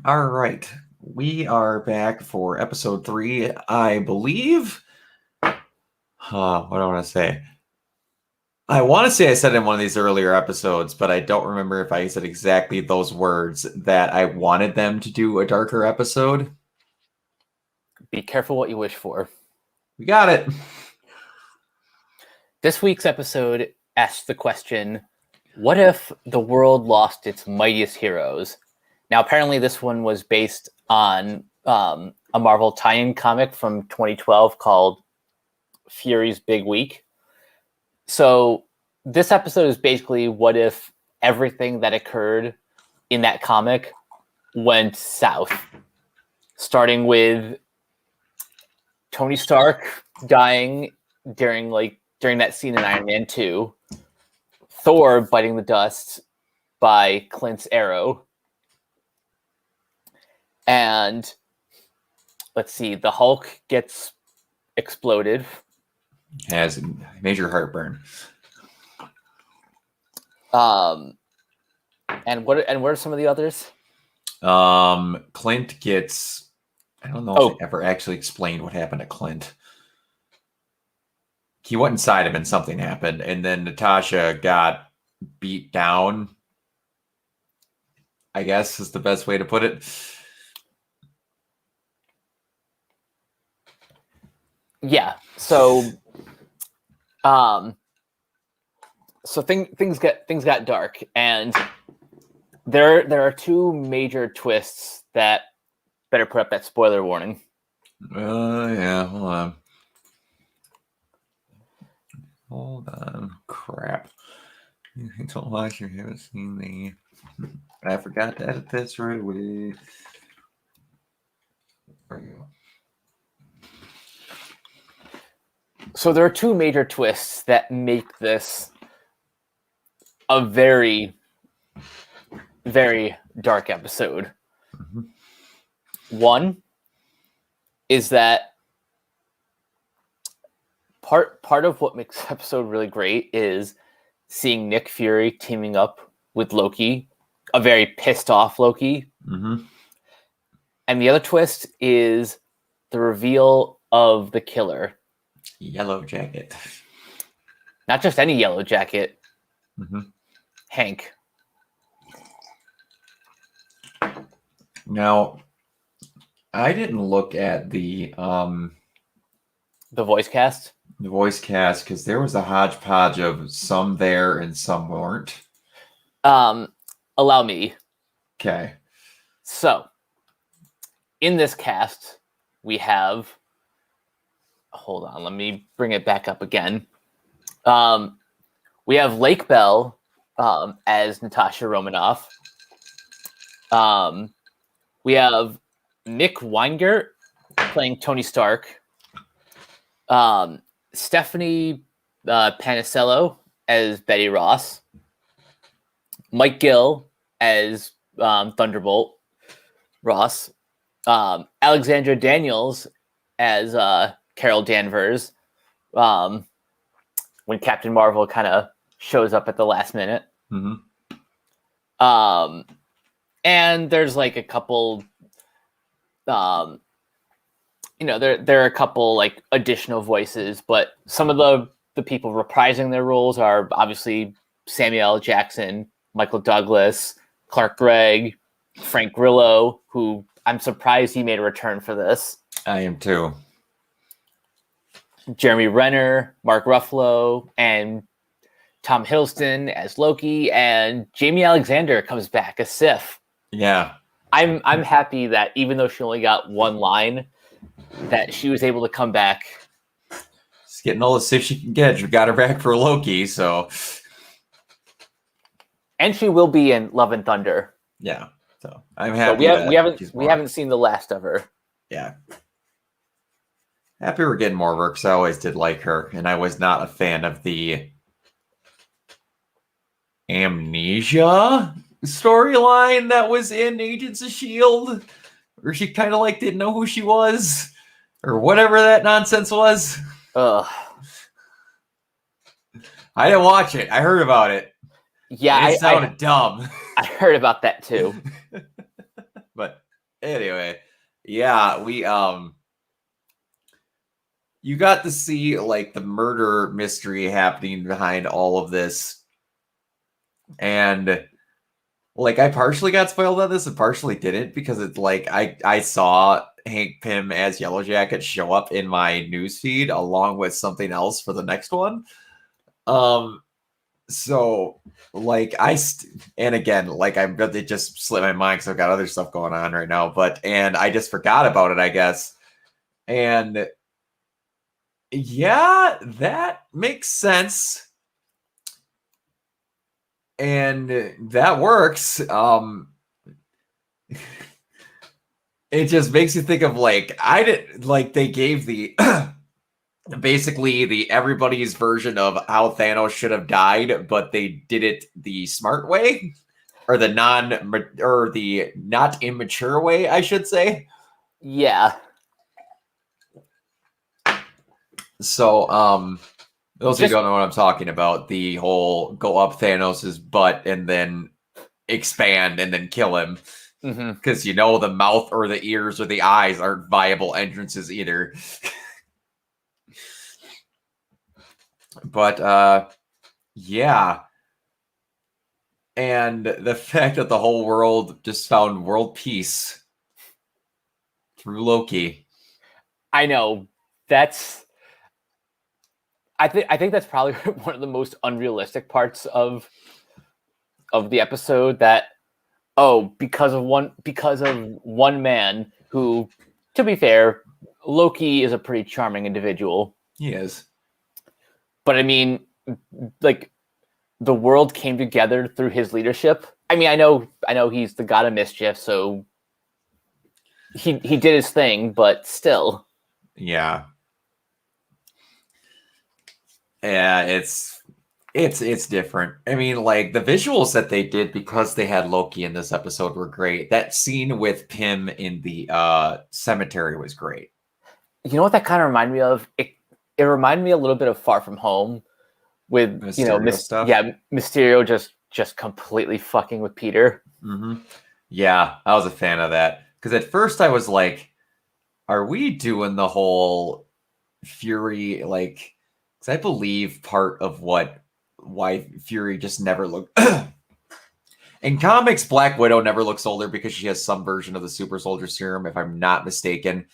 All right. We are back for episode 3, I believe. What do I want to say? I want to say I said in one of these earlier episodes, but I don't remember if I said exactly those words that I wanted them to do a darker episode. Be careful what you wish for. We got it. This week's episode asks the question, what if the world lost its mightiest heroes? Now, apparently this one was based on a Marvel tie-in comic from 2012 called Fury's Big Week. So this episode is basically what if everything that occurred in that comic went south, starting with Tony Stark dying during that scene in Iron Man 2, Thor biting the dust by Clint's arrow, and let's see, the Hulk gets exploded. Has major heartburn. And what are some of the others? Clint gets. I don't know if they ever actually explained what happened to Clint. He went inside him and something happened, and then Natasha got beat down, I guess is the best way to put it. Yeah. So things got dark, and there are two major twists that better put up that spoiler warning. Yeah, hold on. Crap. You don't watch, you haven't seen the. I forgot to edit this right away. There you go. So there are two major twists that make this a very, very dark episode. Mm-hmm. One is that part of what makes the episode really great is seeing Nick Fury teaming up with Loki, a very pissed off Loki. Mm-hmm. And the other twist is the reveal of the killer. Yellow Jacket. Not just any Yellow Jacket. Mm-hmm. Hank. Now, I didn't look at the voice cast. The voice cast, because there was a hodgepodge of some there and some weren't. Allow me. Okay. So, in this cast, we have. Hold on, let me bring it back up again. We have Lake Bell as Natasha Romanoff. We have Mick Weingart playing Tony Stark. Stephanie Panicello as Betty Ross. Mike Gill as Thunderbolt Ross. Alexandra Daniels as Carol Danvers, when Captain Marvel kind of shows up at the last minute. Mm-hmm. And there's like a couple, there are a couple like additional voices, but some of the people reprising their roles are obviously Samuel L. Jackson, Michael Douglas, Clark Gregg, Frank Grillo, who I'm surprised he made a return for this. I am too. Jeremy Renner, Mark Ruffalo, and Tom Hiddleston as Loki, and Jamie Alexander comes back as Sif. Yeah. I'm happy that even though she only got one line, that she was able to come back. She's getting all the Sif she can get. You got her back for Loki, so. And she will be in Love and Thunder. Yeah. So I'm happy. We haven't seen the last of her. Yeah. Happy we're getting more work, because I always did like her, and I was not a fan of the amnesia storyline that was in Agents of S.H.I.E.L.D., where she kind of like didn't know who she was, or whatever that nonsense was. Ugh. I didn't watch it. I heard about it. Yeah, it sounded dumb. I heard about that too. But yeah, we you got to see like the murder mystery happening behind all of this. And like I partially got spoiled on this and partially didn't because it's like I saw Hank Pym as Yellow Jacket show up in my newsfeed along with something else for the next one. So like and again, like it just slipped my mind because I've got other stuff going on right now, and I just forgot about it, I guess. And yeah, that makes sense. And that works. It just makes you think of like I did like they gave the basically the everybody's version of how Thanos should have died, but they did it the smart way or the not immature way, I should say. Yeah. So those who don't know what I'm talking about, the whole go up Thanos's butt and then expand and then kill him. Because the mouth or the ears or the eyes aren't viable entrances either. But yeah. And the fact that the whole world just found world peace through Loki. I know. I think that's probably one of the most unrealistic parts of the episode, that because of one man who, to be fair, Loki is a pretty charming individual. He is. But I mean, like, the world came together through his leadership. I mean, I know he's the god of mischief, so he did his thing, but still. Yeah. Yeah, it's different. I mean, like the visuals that they did because they had Loki in this episode were great. That scene with Pym in the cemetery was great. You know what that kind of reminded me of? It reminded me a little bit of Far From Home with Mysterio stuff. Yeah, Mysterio just completely fucking with Peter. Mm-hmm. Yeah, I was a fan of that because at first I was like, "Are we doing the whole Fury like?" Because I believe part of why Fury just never looked. In comics, Black Widow never looks older because she has some version of the super soldier serum, if I'm not mistaken.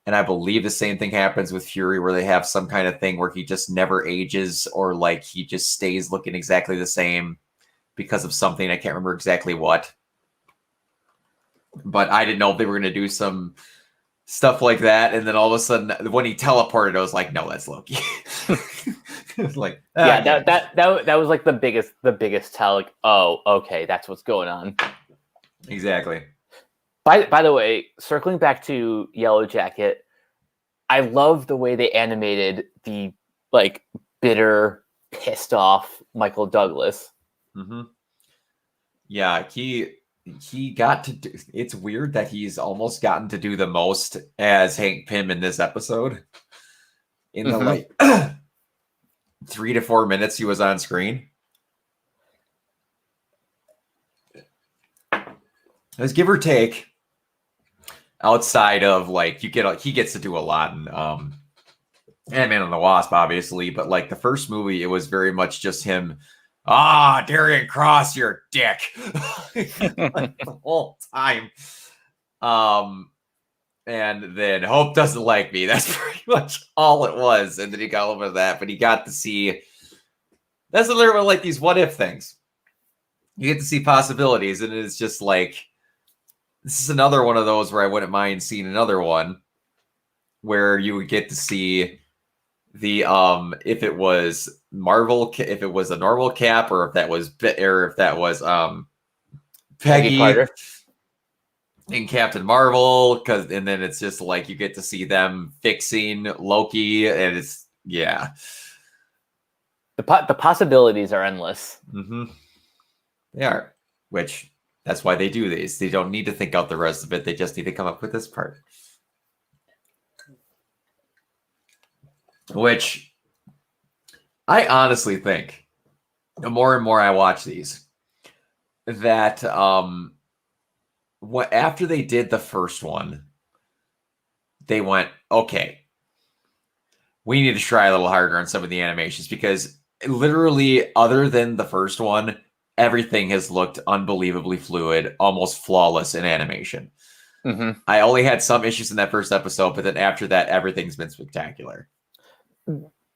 And I believe the same thing happens with Fury, where they have some kind of thing where he just never ages, or like he just stays looking exactly the same because of something. I can't remember exactly what. But I didn't know if they were going to do some stuff like that. And then all of a sudden, when he teleported, I was like, no, that's Loki. Like, yeah, that was like the biggest tell. Like, oh, okay, that's what's going on. Exactly. By the way, circling back to Yellow Jacket, I love the way they animated the like bitter, pissed off Michael Douglas. Mm-hmm. Yeah, he got to do, it's weird that he's almost gotten to do the most as Hank Pym in this episode. In the like 3 to 4 minutes he was on screen. Let's give or take. Outside of like he gets to do a lot in Ant-Man and the Wasp, obviously, but like the first movie, it was very much just him. Darian Cross, you're a dick. Like, the whole time. And then Hope doesn't like me. That's pretty much all it was. And then he got over that, but he got to see. That's a little bit like these what if things. You get to see possibilities, and it's just like this is another one of those where I wouldn't mind seeing another one where you would get to see the if it was Marvel, if it was a normal Cap, or if that was Peggy Carter in Captain Marvel, and then it's just like you get to see them fixing Loki, and it's yeah. The possibilities are endless. Mm-hmm. They are, which that's why they do these. They don't need to think out the rest of it. They just need to come up with this part. Which I honestly think the more and more I watch these, that what after they did the first one, they went, okay, we need to try a little harder on some of the animations because literally, other than the first one, everything has looked unbelievably fluid, almost flawless in animation. Mm-hmm. I only had some issues in that first episode, but then after that, everything's been spectacular.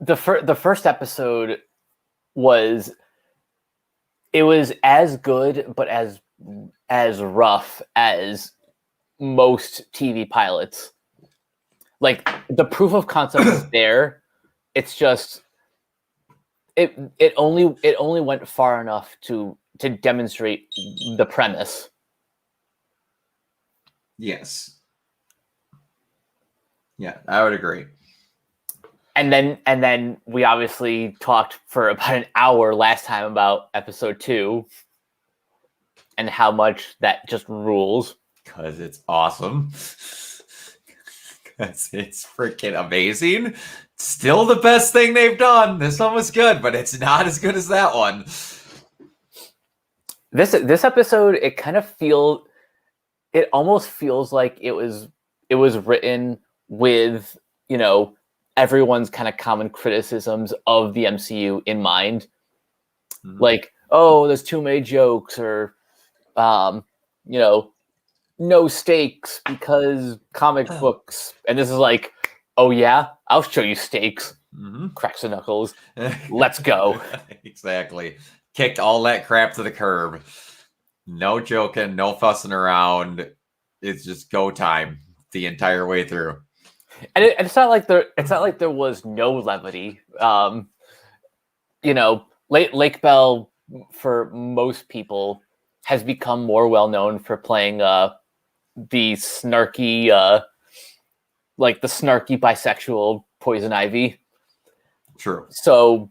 The first episode was as good, but as rough as most TV pilots. Like the proof of concept is there. It's just it only went far enough to demonstrate the premise. Yes. Yeah, I would agree. And then we obviously talked for about an hour last time about episode 2 and how much that just rules. Because it's awesome. Because it's freaking amazing. Still the best thing they've done. This one was good, but it's not as good as that one. This episode, it almost feels like it was written with, everyone's kind of common criticisms of the MCU in mind. Mm-hmm. Like, oh, there's too many jokes, or no stakes because comic books. And this is like, oh yeah, I'll show you stakes. Mm-hmm. Cracks the knuckles. Let's go. Exactly. Kicked all that crap to the curb. No joking, no fussing around. It's just go time the entire way through. And it's not like there was no levity. Lake Bell, for most people, has become more well known for playing the snarky, the snarky bisexual Poison Ivy. True. So,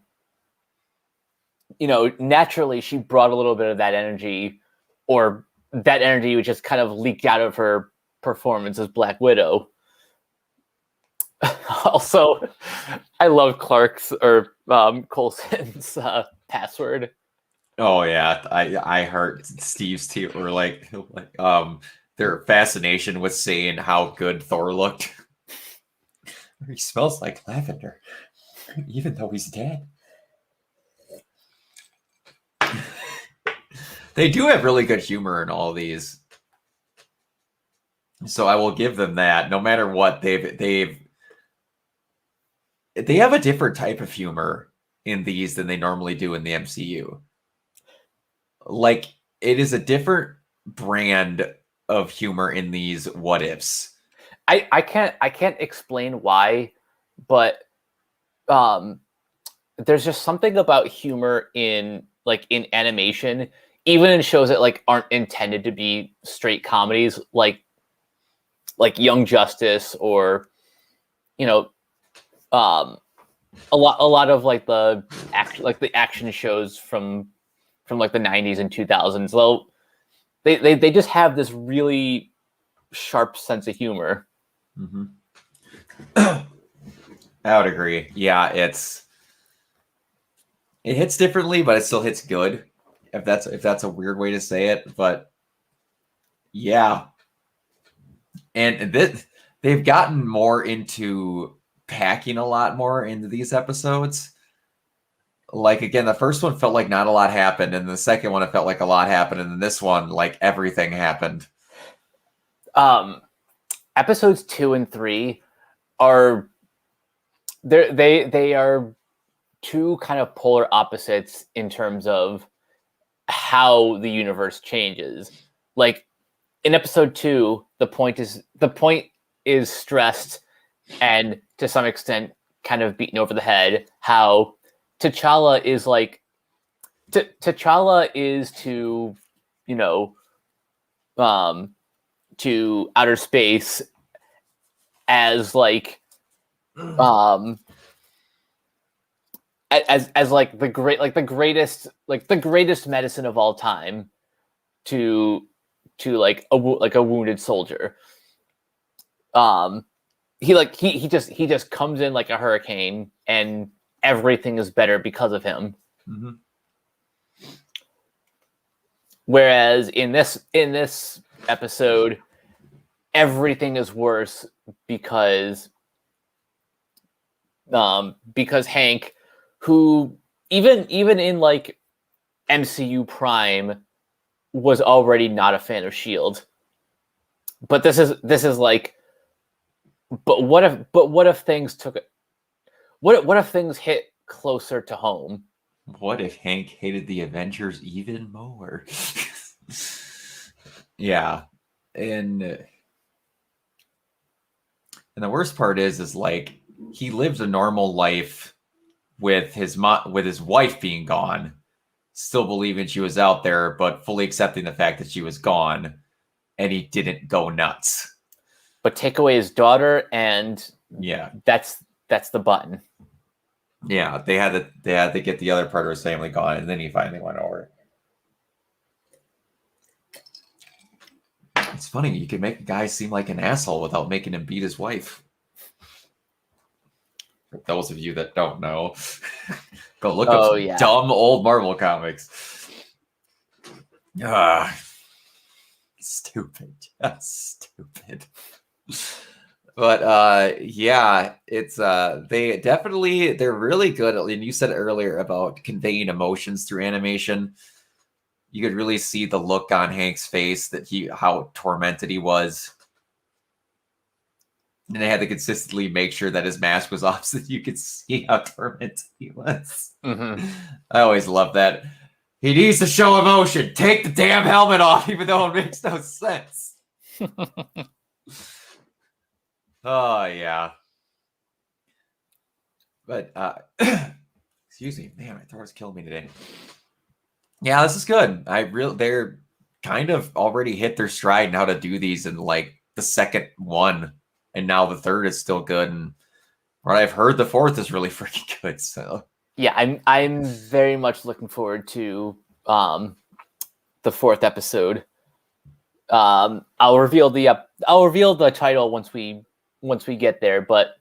naturally, she brought a little bit of that energy, or that energy which just kind of leaked out of her performance as Black Widow. Also, I love Clark's or Coulson's password. Oh yeah, I heard Steve's team were like their fascination with seeing how good Thor looked. He smells like lavender, even though he's dead. They do have really good humor in all these, so I will give them that. No matter what, they have a different type of humor in these than they normally do in the MCU. Like, it is a different brand of humor in these what ifs. I can't explain why, but there's just something about humor in animation, even in shows that aren't intended to be straight comedies, like Young Justice, or a lot of the action shows from the 90s and 2000s. Well, they just have this really sharp sense of humor. Mm-hmm. I would agree. Yeah, it hits differently, but it still hits good. If that's a weird way to say it, but yeah. And they've gotten more into packing a lot more into these episodes. Like, again, the first one felt like not a lot happened, and the second one it felt like a lot happened, and then this one, like, everything happened. Episodes 2 and 3 are they are two kind of polar opposites in terms of how the universe changes. Like in episode 2, the point is stressed and to some extent kind of beaten over the head. How T'Challa is T'Challa is to to outer space as as the greatest medicine of all time to a wounded soldier. He just comes in like a hurricane and everything is better because of him. Mm-hmm. Whereas in this episode, everything is worse because Hank, who even in like MCU Prime, was already not a fan of Shield. But this is like, but what if things took it? What if things hit closer to home? What if Hank hated the Avengers even more? Yeah, and the worst part is like he lived a normal life with his wife being gone, still believing she was out there, but fully accepting the fact that she was gone, and he didn't go nuts. But take away his daughter, and yeah, that's the button. Yeah, they had to get the other part of his family gone, and then he finally went over. It's funny, you can make a guy seem like an asshole without making him beat his wife. For those of you that don't know, go look up some dumb old Marvel comics. Stupid. Just stupid. But yeah, it's they're really good. And you said earlier about conveying emotions through animation. You could really see the look on Hank's face that how tormented he was. And they had to consistently make sure that his mask was off so that you could see how tormented he was. Mm-hmm. I always love that. He needs to show emotion. Take the damn helmet off, even though it makes no sense. Oh, yeah. But, excuse me. Man, my throat's killing me today. Yeah, this is good. They're kind of already hit their stride in how to do these in like the second one. And now the third is still good. And what I've heard, the fourth is really freaking good. So yeah, I'm very much looking forward to the fourth episode. I'll reveal the title once we get there. But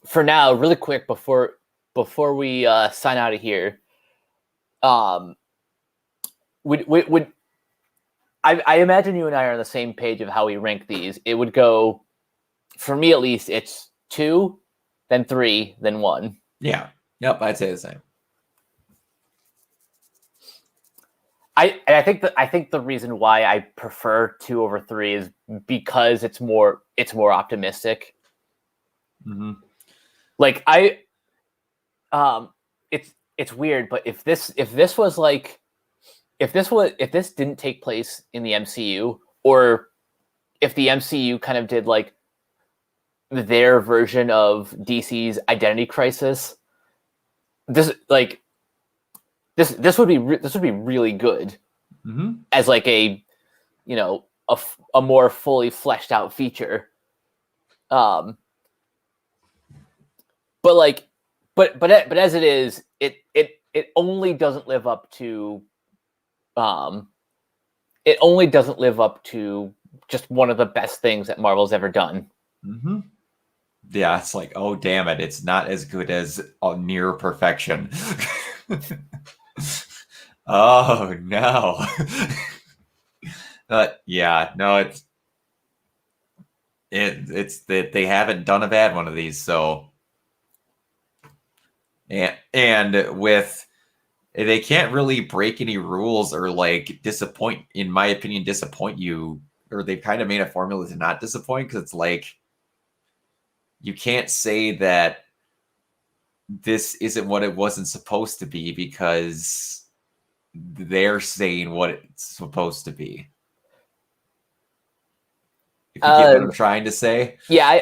for now, really quick before we sign out of here, I imagine you and I are on the same page of how we rank these. It would go, for me at least, it's 2, then 3, then 1. Yeah. Yep, I'd say the same. I think the reason why I prefer 2 over 3 is because it's more optimistic. Mm-hmm. Like it's weird, but if this didn't take place in the MCU, or if the MCU kind of did like their version of DC's Identity Crisis, this would be really good. Mm-hmm. As like a more fully fleshed out feature. But as it is, it only doesn't live up to just one of the best things that Marvel's ever done. Mm-hmm. Yeah, it's like, oh damn it, it's not as good as near perfection. Oh no. Yeah, no, it's that they haven't done a bad one of these, so and with they can't really break any rules or like disappoint, in my opinion, disappoint you, or they've kind of made a formula to not disappoint, because it's like you can't say that this isn't what it wasn't supposed to be because they're saying what it's supposed to be. If you get what I'm trying to say. Yeah,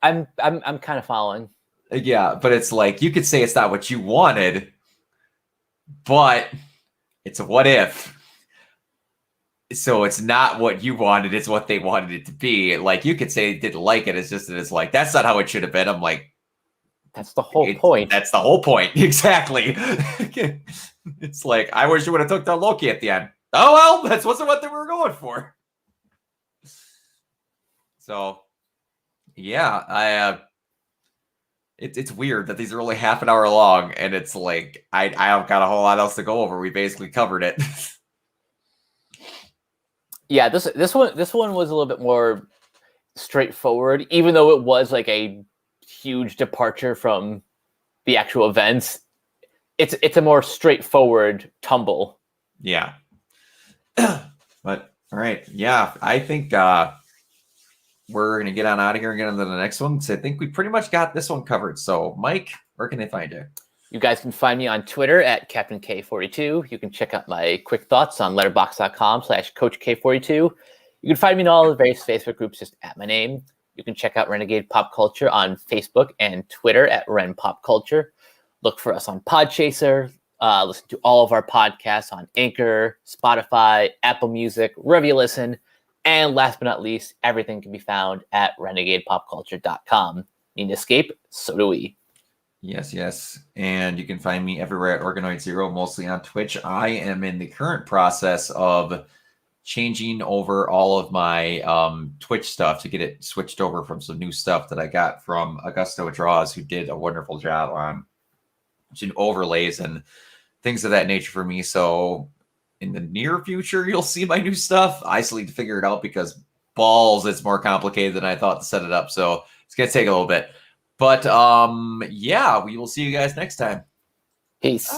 I'm kind of following. Yeah, but it's like you could say it's not what you wanted, but it's a what if. So it's not what you wanted, it's what they wanted it to be. Like you could say they didn't like it, it's just that it's like that's not how it should have been. I'm like, that's the whole point. That's the whole point. Exactly. It's like, I wish you would have took down Loki at the end. Oh well, that wasn't what they were going for. So yeah, it's weird that these are only half an hour long, and it's like I don't got a whole lot else to go over. We basically covered it. Yeah, this one was a little bit more. straightforward, even though it was like a huge departure from the actual events. It's a more straightforward tumble. Yeah. But all right. Yeah, I think we're gonna get on out of here and get on to the next one. So I think we pretty much got this one covered. So Mike, where can they find you? You guys can find me on Twitter at Captain K42. You can check out my quick thoughts on letterboxd.com/CoachK42. You can find me in all the various Facebook groups just at my name. You can check out Renegade Pop Culture on Facebook and Twitter at Ren Pop Culture. Look for us on Podchaser. Listen to all of our podcasts on Anchor, Spotify, Apple Music, wherever you listen. And last but not least, everything can be found at renegadepopculture.com. Need to escape? So do we. Yes, yes. And you can find me everywhere at Organoid Zero, mostly on Twitch. I am in the current process of changing over all of my Twitch stuff to get it switched over from some new stuff that I got from Augusto Draws, who did a wonderful job on some overlays and things of that nature for me. So in the near future, you'll see my new stuff. I still need to figure it out because balls, it's more complicated than I thought to set it up. So it's going to take a little bit. But yeah, we will see you guys next time. Peace.